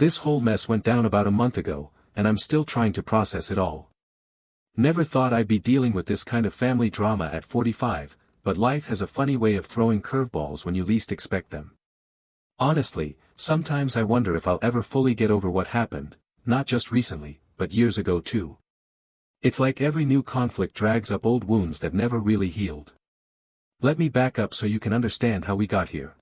This whole mess went down about a month ago, and I'm still trying to process it all. Never thought I'd be dealing with this kind of family drama at 45, but life has a funny way of throwing curveballs when you least expect them. Honestly, sometimes I wonder if I'll ever fully get over what happened, not just recently, but years ago too. It's like every new conflict drags up old wounds that never really healed. Let me back up so you can understand how we got here.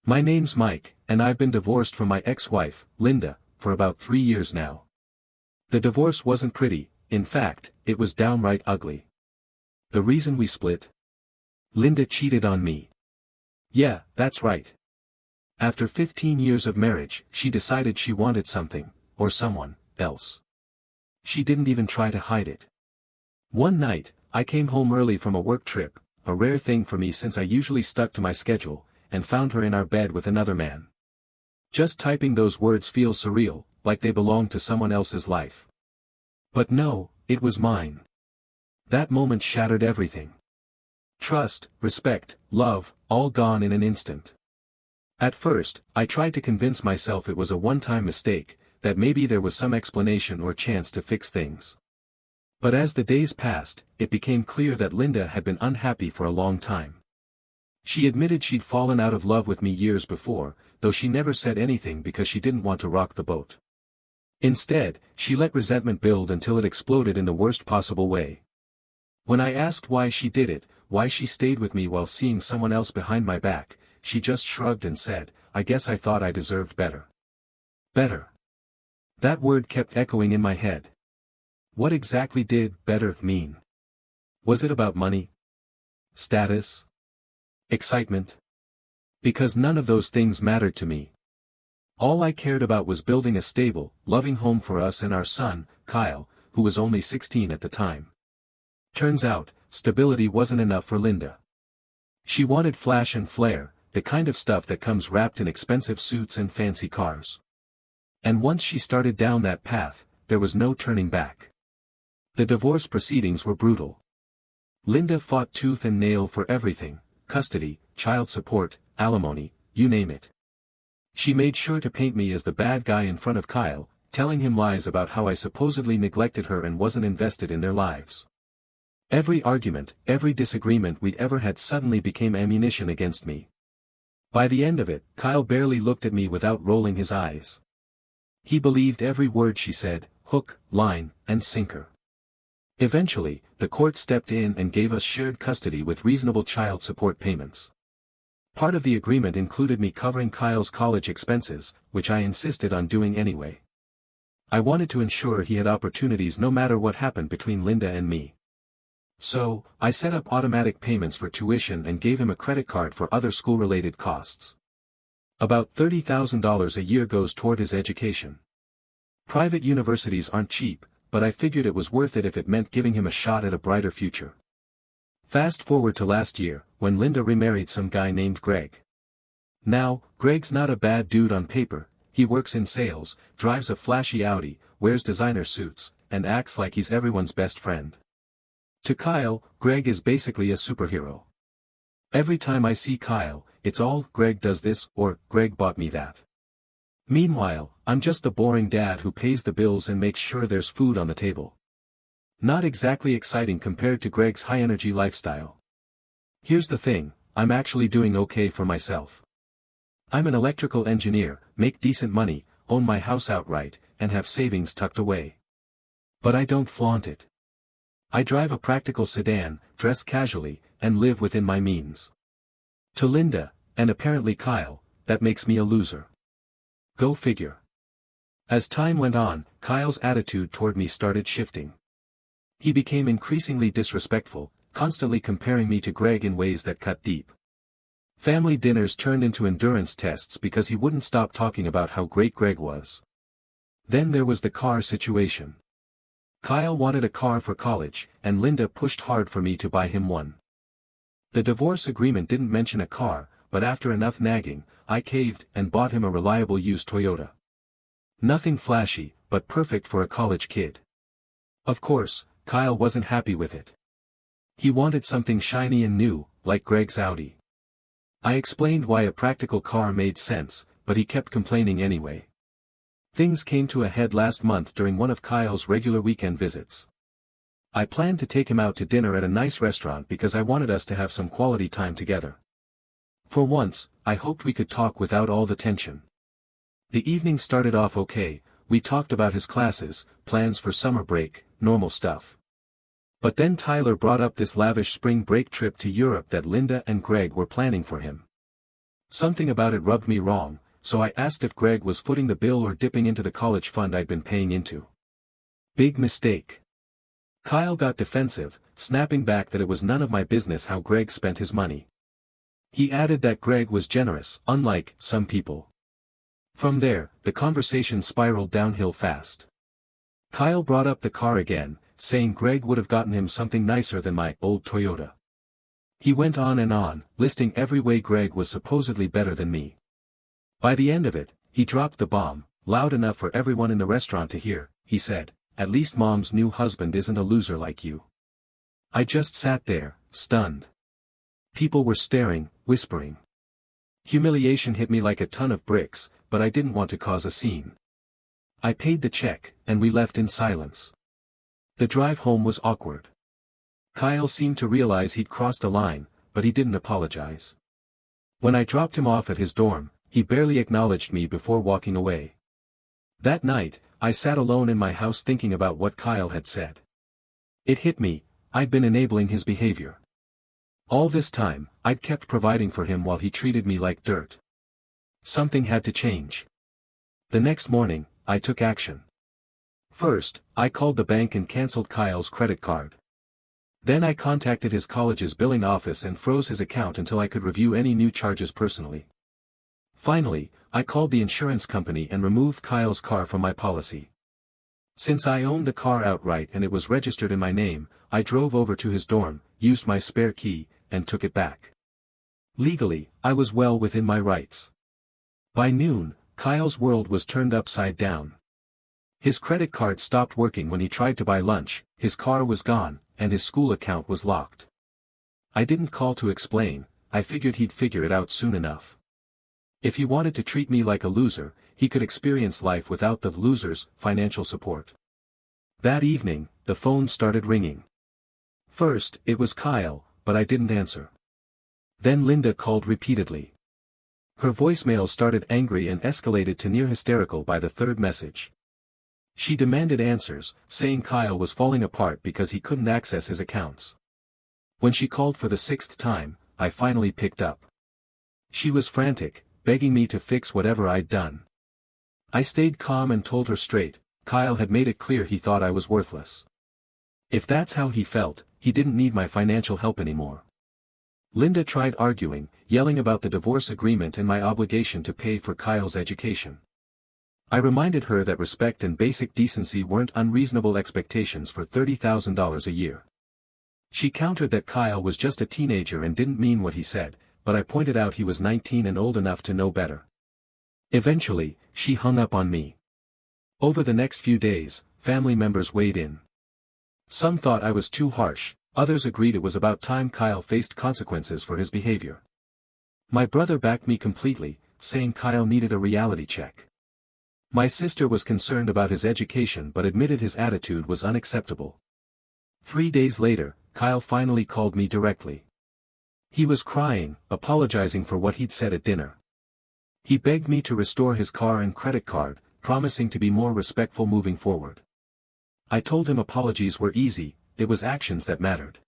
My name's Mike, and I've been divorced from my ex-wife, Linda, for about 3 years now. The divorce wasn't pretty, in fact, it was downright ugly. The reason we split? Linda cheated on me. Yeah, that's right. After 15 years of marriage, she decided she wanted something, or someone, else. She didn't even try to hide it. One night, I came home early from a work trip, a rare thing for me since I usually stuck to my schedule, and found her in our bed with another man. Just typing those words feels surreal, like they belong to someone else's life. But no, it was mine. That moment shattered everything. Trust, respect, love, all gone in an instant. At first, I tried to convince myself it was a one-time mistake, that maybe there was some explanation or chance to fix things. But as the days passed, it became clear that Linda had been unhappy for a long time. She admitted she'd fallen out of love with me years before, though she never said anything because she didn't want to rock the boat. Instead, she let resentment build until it exploded in the worst possible way. When I asked why she did it, why she stayed with me while seeing someone else behind my back, she just shrugged and said, "I guess I thought I deserved better." Better. That word kept echoing in my head. What exactly did better mean? Was it about money? Status? Excitement? Because none of those things mattered to me. All I cared about was building a stable, loving home for us and our son, Kyle, who was only 16 at the time. Turns out, stability wasn't enough for Linda. She wanted flash and flair, the kind of stuff that comes wrapped in expensive suits and fancy cars. And once she started down that path, there was no turning back. The divorce proceedings were brutal. Linda fought tooth and nail for everything: custody, child support, alimony, you name it. She made sure to paint me as the bad guy in front of Kyle, telling him lies about how I supposedly neglected her and wasn't invested in their lives. Every argument, every disagreement we'd ever had suddenly became ammunition against me. By the end of it, Kyle barely looked at me without rolling his eyes. He believed every word she said, hook, line, and sinker. Eventually, the court stepped in and gave us shared custody with reasonable child support payments. Part of the agreement included me covering Kyle's college expenses, which I insisted on doing anyway. I wanted to ensure he had opportunities no matter what happened between Linda and me. So, I set up automatic payments for tuition and gave him a credit card for other school-related costs. About $30,000 a year goes toward his education. Private universities aren't cheap, but I figured it was worth it if it meant giving him a shot at a brighter future. Fast forward to last year, when Linda remarried some guy named Greg. Now, Greg's not a bad dude on paper. He works in sales, drives a flashy Audi, wears designer suits, and acts like he's everyone's best friend. To Kyle, Greg is basically a superhero. Every time I see Kyle, it's all "Greg does this" or "Greg bought me that." Meanwhile, I'm just the boring dad who pays the bills and makes sure there's food on the table. Not exactly exciting compared to Greg's high-energy lifestyle. Here's the thing, I'm actually doing okay for myself. I'm an electrical engineer, make decent money, own my house outright, and have savings tucked away. But I don't flaunt it. I drive a practical sedan, dress casually, and live within my means. To Linda, and apparently Kyle, that makes me a loser. Go figure. As time went on, Kyle's attitude toward me started shifting. He became increasingly disrespectful, constantly comparing me to Greg in ways that cut deep. Family dinners turned into endurance tests because he wouldn't stop talking about how great Greg was. Then there was the car situation. Kyle wanted a car for college, and Linda pushed hard for me to buy him one. The divorce agreement didn't mention a car, but after enough nagging, I caved and bought him a reliable used Toyota. Nothing flashy, but perfect for a college kid. Of course, Kyle wasn't happy with it. He wanted something shiny and new, like Greg's Audi. I explained why a practical car made sense, but he kept complaining anyway. Things came to a head last month during one of Kyle's regular weekend visits. I planned to take him out to dinner at a nice restaurant because I wanted us to have some quality time together. For once, I hoped we could talk without all the tension. The evening started off okay. We talked about his classes, plans for summer break, normal stuff. But then Tyler brought up this lavish spring break trip to Europe that Linda and Greg were planning for him. Something about it rubbed me wrong, so I asked if Greg was footing the bill or dipping into the college fund I'd been paying into. Big mistake. Kyle got defensive, snapping back that it was none of my business how Greg spent his money. He added that Greg was generous, unlike some people. From there, the conversation spiraled downhill fast. Kyle brought up the car again, saying Greg would have gotten him something nicer than my old Toyota. He went on and on, listing every way Greg was supposedly better than me. By the end of it, he dropped the bomb, loud enough for everyone in the restaurant to hear. He said, "At least Mom's new husband isn't a loser like you." I just sat there, stunned. People were staring, whispering. Humiliation hit me like a ton of bricks, but I didn't want to cause a scene. I paid the check, and we left in silence. The drive home was awkward. Kyle seemed to realize he'd crossed a line, but he didn't apologize. When I dropped him off at his dorm, he barely acknowledged me before walking away. That night, I sat alone in my house thinking about what Kyle had said. It hit me, I'd been enabling his behavior. All this time, I'd kept providing for him while he treated me like dirt. Something had to change. The next morning, I took action. First, I called the bank and canceled Kyle's credit card. Then I contacted his college's billing office and froze his account until I could review any new charges personally. Finally, I called the insurance company and removed Kyle's car from my policy. Since I owned the car outright and it was registered in my name, I drove over to his dorm, used my spare key, and took it back. Legally, I was well within my rights. By noon, Kyle's world was turned upside down. His credit card stopped working when he tried to buy lunch, his car was gone, and his school account was locked. I didn't call to explain, I figured he'd figure it out soon enough. If he wanted to treat me like a loser, he could experience life without the loser's financial support. That evening, the phone started ringing. First, it was Kyle, but I didn't answer. Then Linda called repeatedly. Her voicemail started angry and escalated to near hysterical by the third message. She demanded answers, saying Kyle was falling apart because he couldn't access his accounts. When she called for the sixth time, I finally picked up. She was frantic, begging me to fix whatever I'd done. I stayed calm and told her straight, Kyle had made it clear he thought I was worthless. If that's how he felt, he didn't need my financial help anymore. Linda tried arguing, yelling about the divorce agreement and my obligation to pay for Kyle's education. I reminded her that respect and basic decency weren't unreasonable expectations for $30,000 a year. She countered that Kyle was just a teenager and didn't mean what he said, but I pointed out he was 19 and old enough to know better. Eventually, she hung up on me. Over the next few days, family members weighed in. Some thought I was too harsh, others agreed it was about time Kyle faced consequences for his behavior. My brother backed me completely, saying Kyle needed a reality check. My sister was concerned about his education but admitted his attitude was unacceptable. 3 days later, Kyle finally called me directly. He was crying, apologizing for what he'd said at dinner. He begged me to restore his car and credit card, promising to be more respectful moving forward. I told him apologies were easy, it was actions that mattered.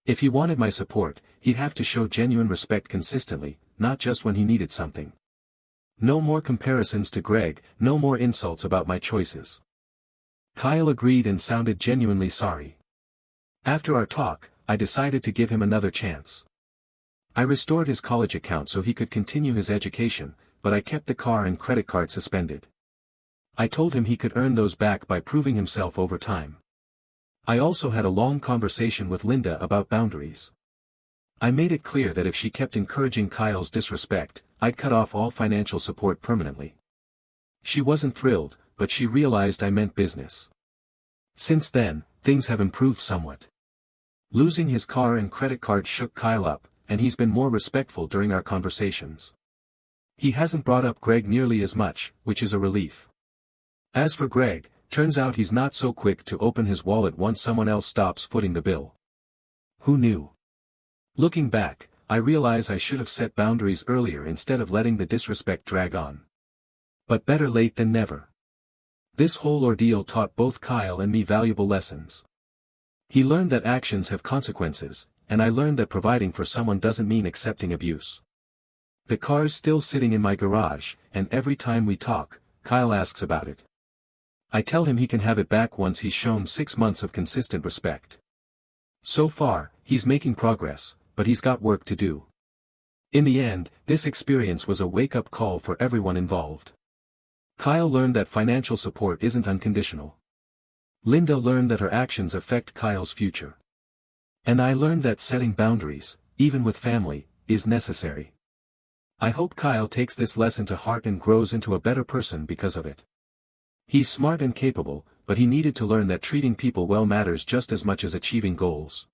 If he wanted my support, he'd have to show genuine respect consistently, not just when he needed something. No more comparisons to Greg, no more insults about my choices. Kyle agreed and sounded genuinely sorry. After our talk, I decided to give him another chance. I restored his college account so he could continue his education, but I kept the car and credit card suspended. I told him he could earn those back by proving himself over time. I also had a long conversation with Linda about boundaries. I made it clear that if she kept encouraging Kyle's disrespect, I'd cut off all financial support permanently. She wasn't thrilled, but she realized I meant business. Since then, things have improved somewhat. Losing his car and credit card shook Kyle up, and he's been more respectful during our conversations. He hasn't brought up Greg nearly as much, which is a relief. As for Greg, turns out he's not so quick to open his wallet once someone else stops footing the bill. Who knew? Looking back, I realize I should have set boundaries earlier instead of letting the disrespect drag on. But better late than never. This whole ordeal taught both Kyle and me valuable lessons. He learned that actions have consequences, and I learned that providing for someone doesn't mean accepting abuse. The car's still sitting in my garage, and every time we talk, Kyle asks about it. I tell him he can have it back once he's shown 6 months of consistent respect. So far, he's making progress, but he's got work to do. In the end, this experience was a wake-up call for everyone involved. Kyle learned that financial support isn't unconditional. Linda learned that her actions affect Kyle's future. And I learned that setting boundaries, even with family, is necessary. I hope Kyle takes this lesson to heart and grows into a better person because of it. He's smart and capable, but he needed to learn that treating people well matters just as much as achieving goals.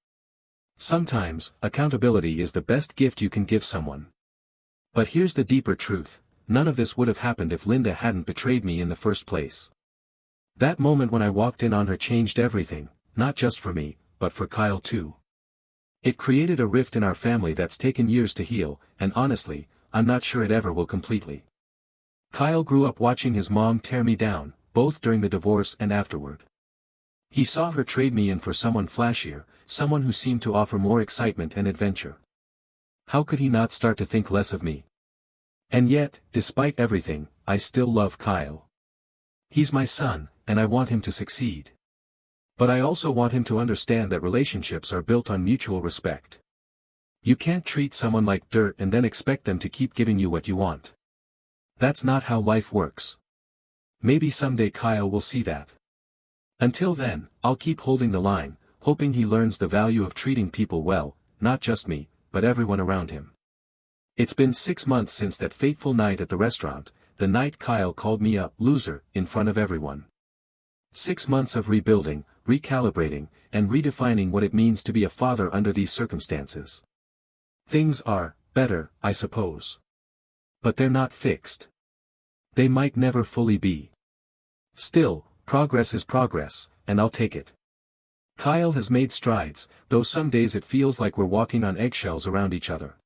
Sometimes, accountability is the best gift you can give someone. But here's the deeper truth: none of this would have happened if Linda hadn't betrayed me in the first place. That moment when I walked in on her changed everything, not just for me, but for Kyle too. It created a rift in our family that's taken years to heal, and honestly, I'm not sure it ever will completely. Kyle grew up watching his mom tear me down, both during the divorce and afterward. He saw her trade me in for someone flashier, someone who seemed to offer more excitement and adventure. How could he not start to think less of me? And yet, despite everything, I still love Kyle. He's my son, and I want him to succeed. But I also want him to understand that relationships are built on mutual respect. You can't treat someone like dirt and then expect them to keep giving you what you want. That's not how life works. Maybe someday Kyle will see that. Until then, I'll keep holding the line, hoping he learns the value of treating people well, not just me, but everyone around him. It's been 6 months since that fateful night at the restaurant, the night Kyle called me a loser in front of everyone. 6 months of rebuilding, recalibrating, and redefining what it means to be a father under these circumstances. Things are better, I suppose. But they're not fixed. They might never fully be. Still, progress is progress, and I'll take it. Kyle has made strides, though some days it feels like we're walking on eggshells around each other.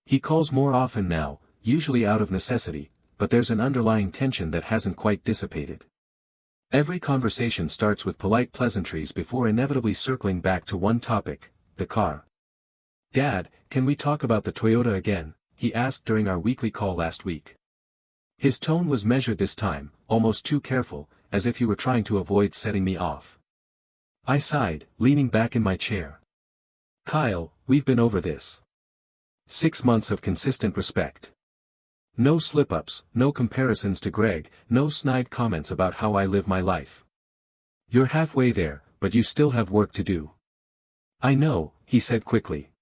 He calls more often now, usually out of necessity, but there's an underlying tension that hasn't quite dissipated. Every conversation starts with polite pleasantries before inevitably circling back to one topic: the car. "Dad, can we talk about the Toyota again?" he asked during our weekly call last week. His tone was measured this time, almost too careful, as if he were trying to avoid setting me off. I sighed, leaning back in my chair. "Kyle, we've been over this. 6 months of consistent respect. No slip-ups, no comparisons to Greg, no snide comments about how I live my life. You're halfway there, but you still have work to do." "I know," he said quickly.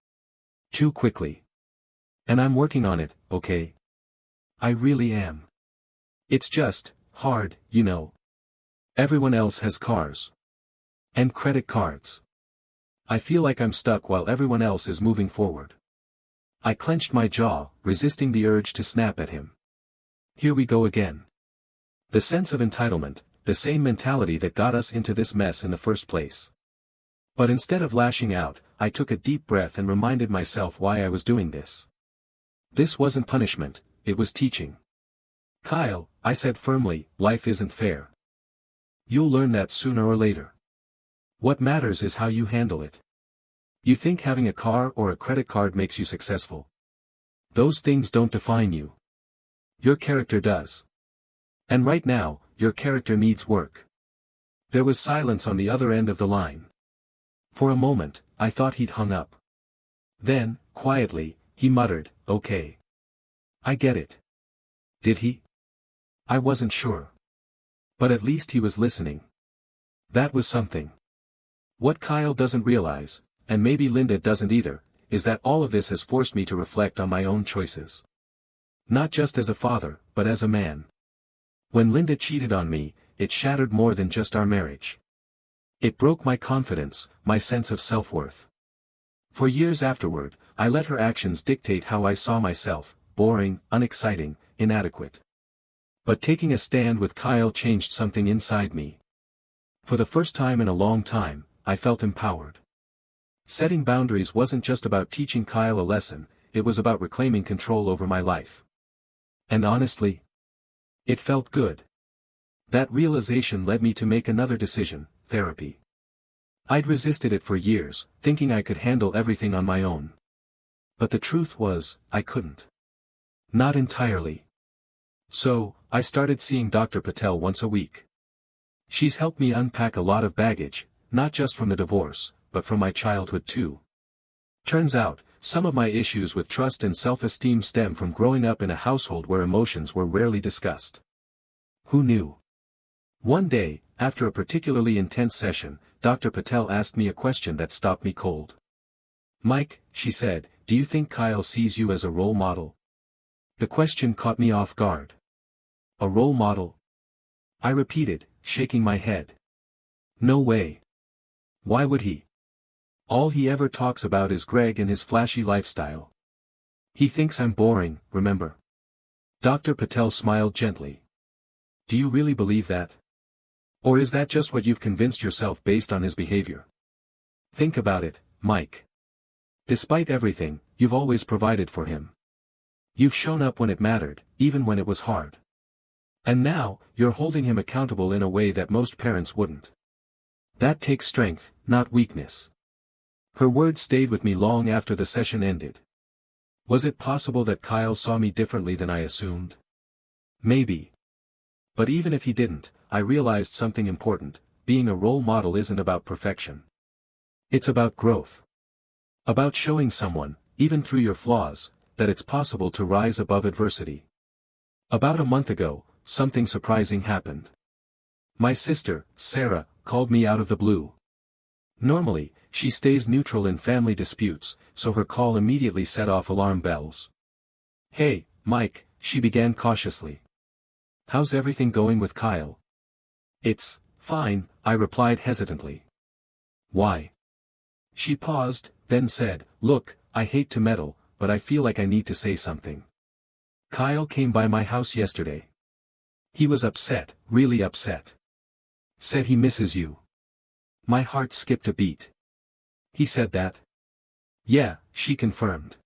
"Too quickly. And I'm working on it, okay? I really am. It's just hard, you know. Everyone else has cars. And credit cards. I feel like I'm stuck while everyone else is moving forward." I clenched my jaw, resisting the urge to snap at him. Here we go again. The sense of entitlement, the same mentality that got us into this mess in the first place. But instead of lashing out, I took a deep breath and reminded myself why I was doing this. This wasn't punishment, it was teaching. "Kyle," I said firmly, "life isn't fair. You'll learn that sooner or later. What matters is how you handle it. You think having a car or a credit card makes you successful? Those things don't define you. Your character does. And right now, your character needs work." There was silence on the other end of the line. For a moment, I thought he'd hung up. Then, quietly, he muttered, "Okay. I get it." Did he? I wasn't sure. But at least he was listening. That was something. What Kyle doesn't realize, and maybe Linda doesn't either, is that all of this has forced me to reflect on my own choices. Not just as a father, but as a man. When Linda cheated on me, it shattered more than just our marriage. It broke my confidence, my sense of self-worth. For years afterward, I let her actions dictate how I saw myself: boring, unexciting, inadequate. But taking a stand with Kyle changed something inside me. For the first time in a long time, I felt empowered. Setting boundaries wasn't just about teaching Kyle a lesson, it was about reclaiming control over my life. And honestly, it felt good. That realization led me to make another decision: therapy. I'd resisted it for years, thinking I could handle everything on my own. But the truth was, I couldn't. Not entirely. So, I started seeing Dr. Patel once a week. She's helped me unpack a lot of baggage, not just from the divorce, but from my childhood too. Turns out, some of my issues with trust and self-esteem stem from growing up in a household where emotions were rarely discussed. Who knew? One day, after a particularly intense session, Dr. Patel asked me a question that stopped me cold. "Mike," she said, "do you think Kyle sees you as a role model?" The question caught me off guard. A role model? I repeated, shaking my head. No way. Why would he? All he ever talks about is Greg and his flashy lifestyle. He thinks I'm boring, remember? Dr. Patel smiled gently. Do you really believe that? Or is that just what you've convinced yourself based on his behavior? Think about it, Mike. Despite everything, you've always provided for him. You've shown up when it mattered, even when it was hard. And now, you're holding him accountable in a way that most parents wouldn't. That takes strength, not weakness. Her words stayed with me long after the session ended. Was it possible that Kyle saw me differently than I assumed? Maybe. But even if he didn't, I realized something important: being a role model isn't about perfection. It's about growth. About showing someone, even through your flaws, that it's possible to rise above adversity. About a month ago, something surprising happened. My sister, Sarah, called me out of the blue. Normally, she stays neutral in family disputes, so her call immediately set off alarm bells. "Hey, Mike," she began cautiously. "How's everything going with Kyle?" "It's fine," I replied hesitantly. "Why?" She paused, then said, "Look, I hate to meddle, but I feel like I need to say something. Kyle came by my house yesterday. He was upset, really upset. Said he misses you." My heart skipped a beat. "He said that?" "Yeah," she confirmed.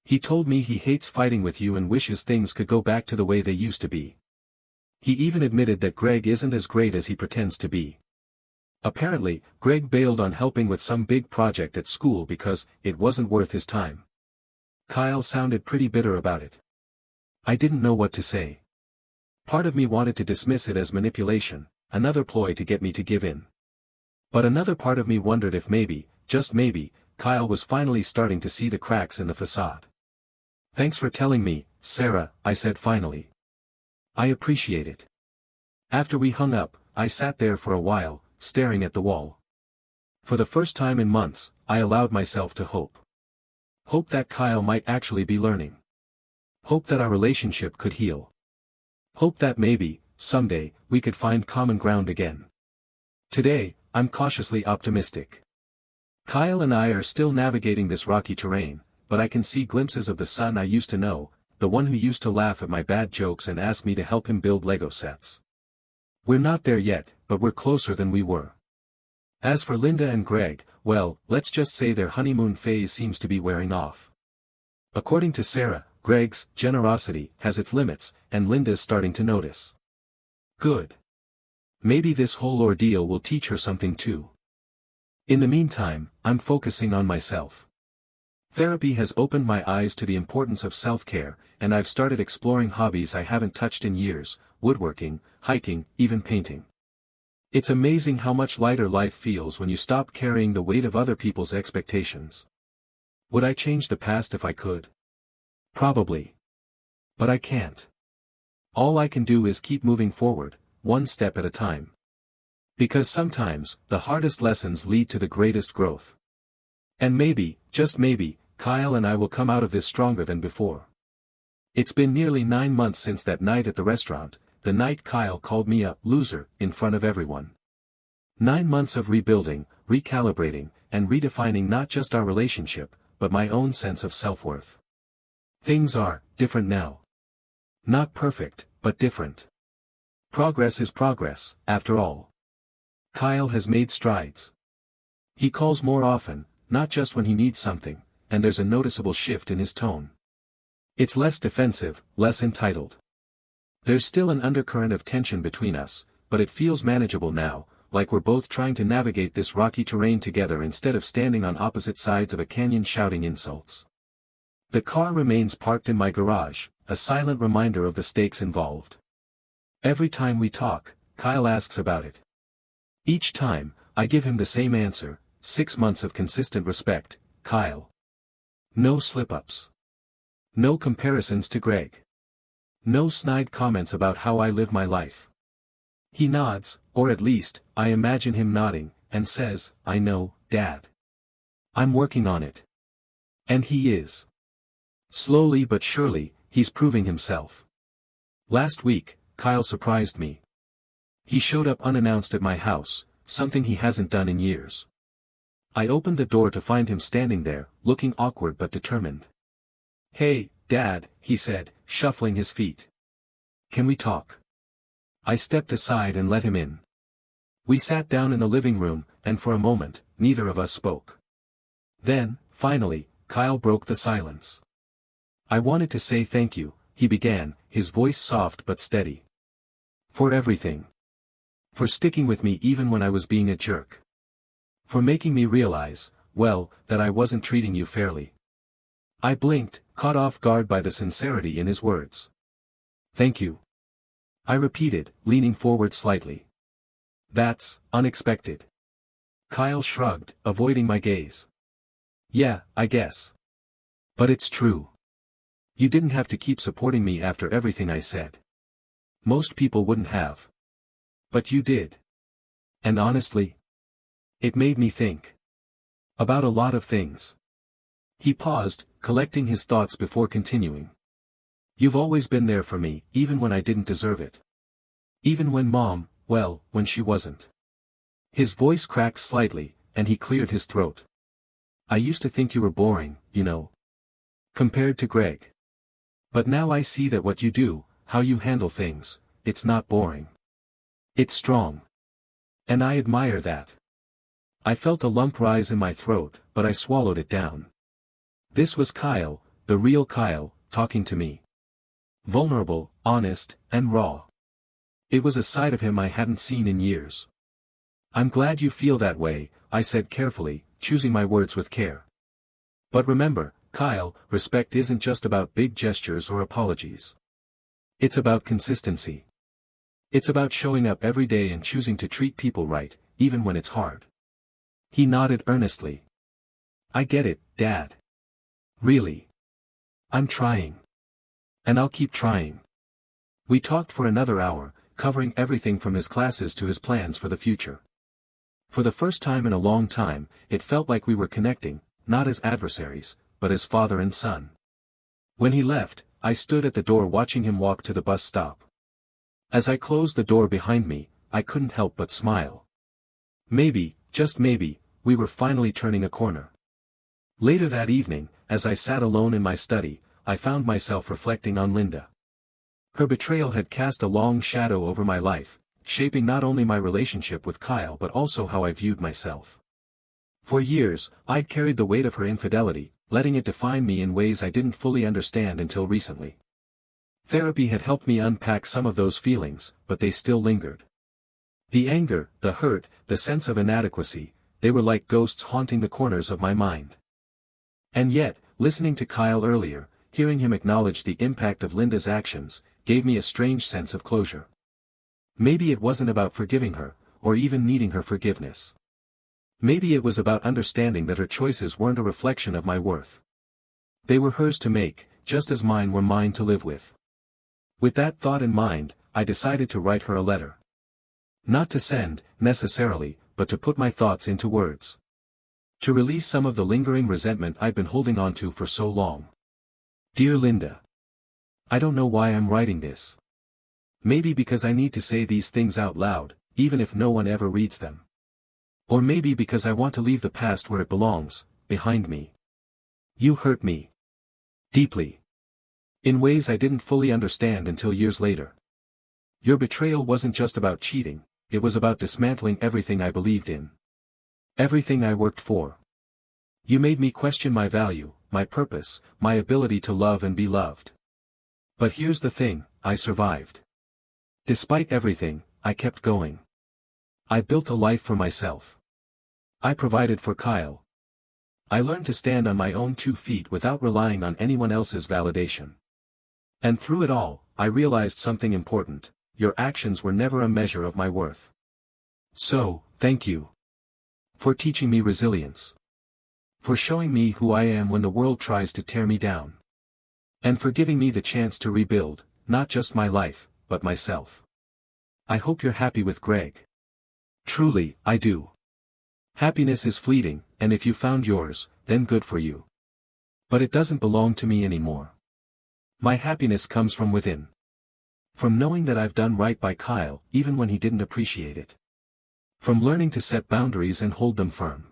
"He told me he hates fighting with you and wishes things could go back to the way they used to be. He even admitted that Greg isn't as great as he pretends to be. Apparently, Greg bailed on helping with some big project at school because it wasn't worth his time." Kyle sounded pretty bitter about it. I didn't know what to say. Part of me wanted to dismiss it as manipulation, another ploy to get me to give in. But another part of me wondered if maybe, just maybe, Kyle was finally starting to see the cracks in the facade. "Thanks for telling me, Sarah," I said finally. "I appreciate it." After we hung up, I sat there for a while, staring at the wall. For the first time in months, I allowed myself to hope. Hope that Kyle might actually be learning. Hope that our relationship could heal. Hope that maybe, someday, we could find common ground again. Today, I'm cautiously optimistic. Kyle and I are still navigating this rocky terrain, but I can see glimpses of the son I used to know, the one who used to laugh at my bad jokes and ask me to help him build Lego sets. We're not there yet, but we're closer than we were. As for Linda and Greg, well, let's just say their honeymoon phase seems to be wearing off. According to Sarah, Greg's generosity has its limits, and Linda's starting to notice. Good. Maybe this whole ordeal will teach her something too. In the meantime, I'm focusing on myself. Therapy has opened my eyes to the importance of self-care, and I've started exploring hobbies I haven't touched in years: woodworking, hiking, even painting. It's amazing how much lighter life feels when you stop carrying the weight of other people's expectations. Would I change the past if I could? Probably. But I can't. All I can do is keep moving forward, one step at a time. Because sometimes, the hardest lessons lead to the greatest growth. And maybe, just maybe, Kyle and I will come out of this stronger than before. It's been nearly 9 months since that night at the restaurant, the night Kyle called me a loser in front of everyone. 9 months of rebuilding, recalibrating, and redefining not just our relationship, but my own sense of self-worth. Things are different now. Not perfect, but different. Progress is progress, after all. Kyle has made strides. He calls more often, not just when he needs something, and there's a noticeable shift in his tone. It's less defensive, less entitled. There's still an undercurrent of tension between us, but it feels manageable now, like we're both trying to navigate this rocky terrain together instead of standing on opposite sides of a canyon shouting insults. The car remains parked in my garage, a silent reminder of the stakes involved. Every time we talk, Kyle asks about it. Each time, I give him the same answer: 6 months of consistent respect, Kyle. No slip-ups. No comparisons to Greg. No snide comments about how I live my life. He nods, or at least, I imagine him nodding, and says, "I know, Dad. I'm working on it." And he is. Slowly but surely, he's proving himself. Last week, Kyle surprised me. He showed up unannounced at my house, something he hasn't done in years. I opened the door to find him standing there, looking awkward but determined. "Hey, Dad," he said, shuffling his feet. "Can we talk?" I stepped aside and let him in. We sat down in the living room, and for a moment, neither of us spoke. Then, finally, Kyle broke the silence. "I wanted to say thank you," he began, his voice soft but steady. "For everything. For sticking with me even when I was being a jerk. For making me realize, well, that I wasn't treating you fairly." I blinked, caught off guard by the sincerity in his words. "Thank you," I repeated, leaning forward slightly. "That's unexpected." Kyle shrugged, avoiding my gaze. "Yeah, I guess. But it's true. You didn't have to keep supporting me after everything I said. Most people wouldn't have. But you did. And honestly, it made me think. About a lot of things." He paused, collecting his thoughts before continuing. "You've always been there for me, even when I didn't deserve it. Even when Mom, well, when she wasn't." His voice cracked slightly, and he cleared his throat. "I used to think you were boring, you know. Compared to Greg. But now I see that what you do, how you handle things, it's not boring. It's strong. And I admire that." I felt a lump rise in my throat, but I swallowed it down. This was Kyle, the real Kyle, talking to me. Vulnerable, honest, and raw. It was a side of him I hadn't seen in years. "I'm glad you feel that way," I said carefully, choosing my words with care. "But remember, Kyle, respect isn't just about big gestures or apologies. It's about consistency. It's about showing up every day and choosing to treat people right, even when it's hard." He nodded earnestly. "I get it, Dad. Really. I'm trying. And I'll keep trying." We talked for another hour, covering everything from his classes to his plans for the future. For the first time in a long time, it felt like we were connecting, not as adversaries, but as father and son. When he left, I stood at the door watching him walk to the bus stop. As I closed the door behind me, I couldn't help but smile. Maybe, just maybe, we were finally turning a corner. Later that evening, as I sat alone in my study, I found myself reflecting on Linda. Her betrayal had cast a long shadow over my life, shaping not only my relationship with Kyle but also how I viewed myself. For years, I'd carried the weight of her infidelity, letting it define me in ways I didn't fully understand until recently. Therapy had helped me unpack some of those feelings, but they still lingered. The anger, the hurt, the sense of inadequacy, they were like ghosts haunting the corners of my mind. And yet, listening to Kyle earlier, hearing him acknowledge the impact of Linda's actions, gave me a strange sense of closure. Maybe it wasn't about forgiving her, or even needing her forgiveness. Maybe it was about understanding that her choices weren't a reflection of my worth. They were hers to make, just as mine were mine to live with. With that thought in mind, I decided to write her a letter. Not to send, necessarily, but to put my thoughts into words. To release some of the lingering resentment I'd been holding on to for so long. Dear Linda. I don't know why I'm writing this. Maybe because I need to say these things out loud, even if no one ever reads them. Or maybe because I want to leave the past where it belongs, behind me. You hurt me. Deeply. In ways I didn't fully understand until years later. Your betrayal wasn't just about cheating, it was about dismantling everything I believed in. Everything I worked for. You made me question my value, my purpose, my ability to love and be loved. But here's the thing, I survived. Despite everything, I kept going. I built a life for myself. I provided for Kyle. I learned to stand on my own 2 feet without relying on anyone else's validation. And through it all, I realized something important: your actions were never a measure of my worth. So, thank you. For teaching me resilience. For showing me who I am when the world tries to tear me down. And for giving me the chance to rebuild, not just my life, but myself. I hope you're happy with Greg. Truly, I do. Happiness is fleeting, and if you found yours, then good for you. But it doesn't belong to me anymore. My happiness comes from within. From knowing that I've done right by Kyle, even when he didn't appreciate it. From learning to set boundaries and hold them firm.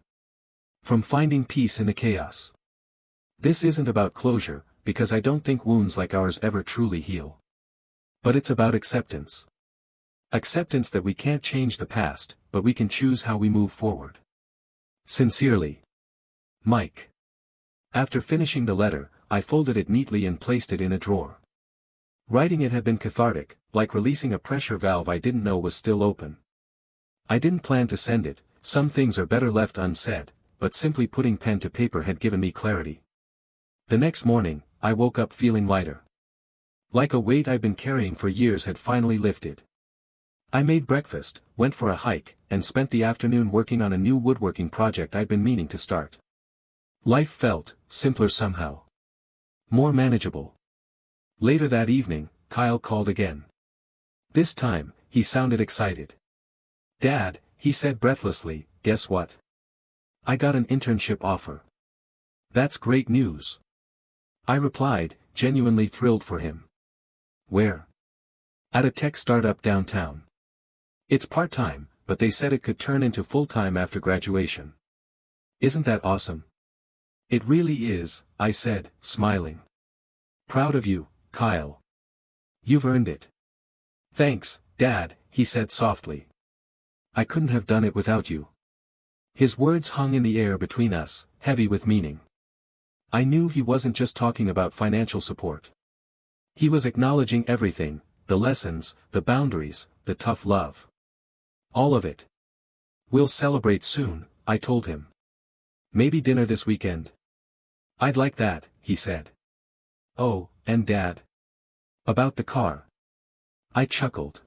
From finding peace in the chaos. This isn't about closure, because I don't think wounds like ours ever truly heal. But it's about acceptance. Acceptance that we can't change the past, but we can choose how we move forward. Sincerely. Mike. After finishing the letter, I folded it neatly and placed it in a drawer. Writing it had been cathartic, like releasing a pressure valve I didn't know was still open. I didn't plan to send it, some things are better left unsaid, but simply putting pen to paper had given me clarity. The next morning, I woke up feeling lighter. Like a weight I'd been carrying for years had finally lifted. I made breakfast, went for a hike, and spent the afternoon working on a new woodworking project I'd been meaning to start. Life felt simpler somehow. More manageable. Later that evening, Kyle called again. This time, he sounded excited. "Dad," he said breathlessly, "guess what? I got an internship offer." "That's great news." I replied, genuinely thrilled for him. "Where?" "At a tech startup downtown. It's part-time, but they said it could turn into full-time after graduation." "Isn't that awesome?" "It really is," I said, smiling. "Proud of you, Kyle. You've earned it." "Thanks, Dad," he said softly. "I couldn't have done it without you." His words hung in the air between us, heavy with meaning. I knew he wasn't just talking about financial support. He was acknowledging everything, the lessons, the boundaries, the tough love. All of it. "We'll celebrate soon," I told him. "Maybe dinner this weekend." "I'd like that," he said. "Oh, and Dad? About the car?" I chuckled.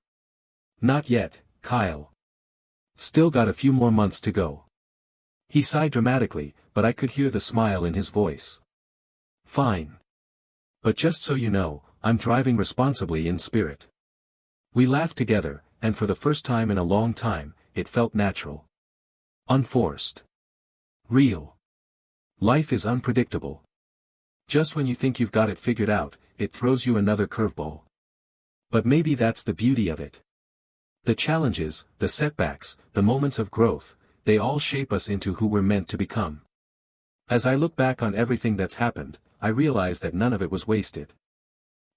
"Not yet, Kyle. Still got a few more months to go." He sighed dramatically, but I could hear the smile in his voice. "Fine. But just so you know, I'm driving responsibly in spirit." We laughed together, and for the first time in a long time, it felt natural. Unforced. Real. Life is unpredictable. Just when you think you've got it figured out, it throws you another curveball. But maybe that's the beauty of it. The challenges, the setbacks, the moments of growth, they all shape us into who we're meant to become. As I look back on everything that's happened, I realize that none of it was wasted.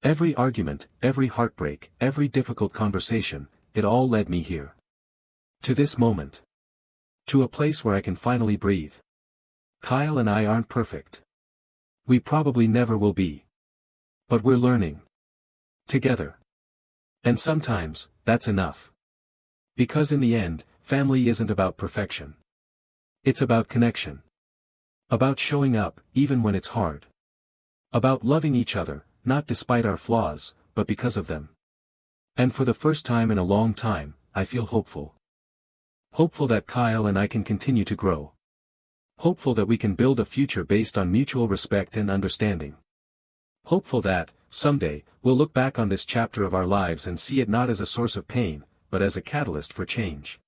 Every argument, every heartbreak, every difficult conversation, it all led me here. To this moment. To a place where I can finally breathe. Kyle and I aren't perfect. We probably never will be. But we're learning. Together. And sometimes, that's enough. Because in the end, family isn't about perfection. It's about connection. About showing up, even when it's hard. About loving each other, not despite our flaws, but because of them. And for the first time in a long time, I feel hopeful. Hopeful that Kyle and I can continue to grow. Hopeful that we can build a future based on mutual respect and understanding. Hopeful that, someday, we'll look back on this chapter of our lives and see it not as a source of pain, but as a catalyst for change.